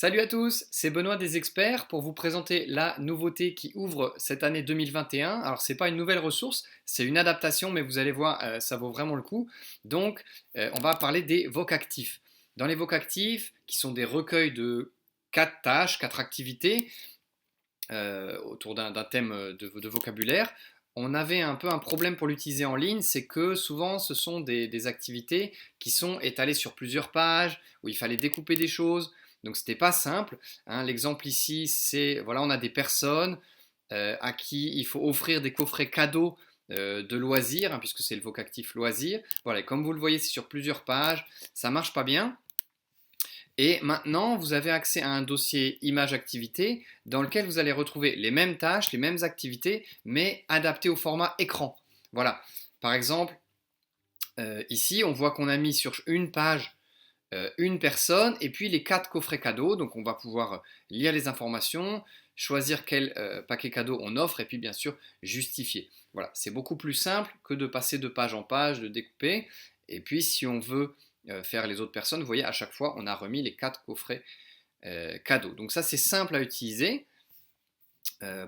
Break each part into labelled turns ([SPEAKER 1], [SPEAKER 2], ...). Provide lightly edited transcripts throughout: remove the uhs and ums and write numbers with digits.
[SPEAKER 1] Salut à tous, c'est Benoît des Experts pour vous présenter la nouveauté qui ouvre cette année 2021. Alors c'est pas une nouvelle ressource, c'est une adaptation, mais vous allez voir, ça vaut vraiment le coup. Donc on va parler des vocactifs. Dans les vocactifs, qui sont des recueils de 4 tâches, 4 activités autour d'un thème de vocabulaire, on avait un peu un problème pour l'utiliser en ligne, c'est que souvent ce sont des activités qui sont étalées sur plusieurs pages, où il fallait découper des choses, donc c'était pas simple, hein. L'exemple ici, c'est, voilà, on a des personnes à qui il faut offrir des coffrets cadeaux de loisirs, hein, puisque c'est le vocactif loisir. Voilà, et comme vous le voyez, c'est sur plusieurs pages, ça marche pas bien. Et maintenant, vous avez accès à un dossier image-activité dans lequel vous allez retrouver les mêmes tâches, les mêmes activités, mais adaptées au format écran. Voilà. Par exemple, ici, on voit qu'on a mis sur une page une personne et puis les 4 coffrets cadeaux. Donc, on va pouvoir lire les informations, choisir quel paquet cadeau on offre et puis, bien sûr, justifier. Voilà. C'est beaucoup plus simple que de passer de page en page, de découper. Et puis, si on veut faire les autres personnes, vous voyez, à chaque fois, on a remis les 4 coffrets cadeaux. Donc ça, c'est simple à utiliser,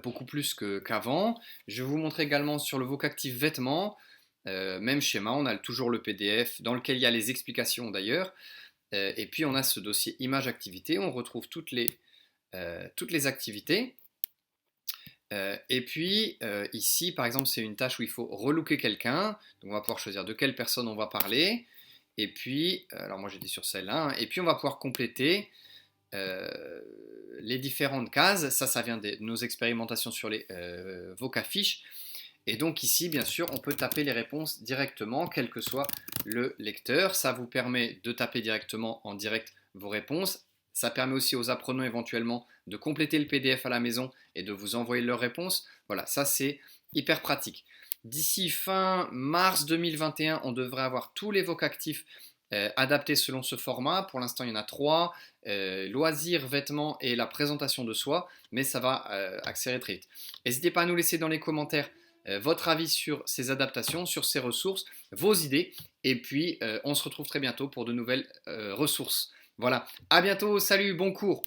[SPEAKER 1] beaucoup plus qu'avant. Je vais vous montrer également sur le vocactif vêtements, même schéma, on a toujours le PDF dans lequel il y a les explications d'ailleurs. Et puis on a ce dossier image activité, on retrouve toutes les activités. Et puis ici, par exemple, c'est une tâche où il faut relooker quelqu'un. Donc on va pouvoir choisir de quelle personne on va parler. Et puis, alors moi j'étais sur celle-là, hein. Et puis on va pouvoir compléter les différentes cases. Ça vient de nos expérimentations sur les vocafiches. Et donc ici, bien sûr, on peut taper les réponses directement, quel que soit le lecteur. Ça vous permet de taper directement en direct vos réponses. Ça permet aussi aux apprenants éventuellement de compléter le PDF à la maison et de vous envoyer leurs réponses. Voilà, ça c'est hyper pratique. D'ici fin mars 2021, on devrait avoir tous les vocactifs adaptés selon ce format. Pour l'instant, il y en a 3, loisirs, vêtements et la présentation de soi, mais ça va accélérer très vite. N'hésitez pas à nous laisser dans les commentaires votre avis sur ces adaptations, sur ces ressources, vos idées, et puis on se retrouve très bientôt pour de nouvelles ressources. Voilà, à bientôt, salut, bon cours!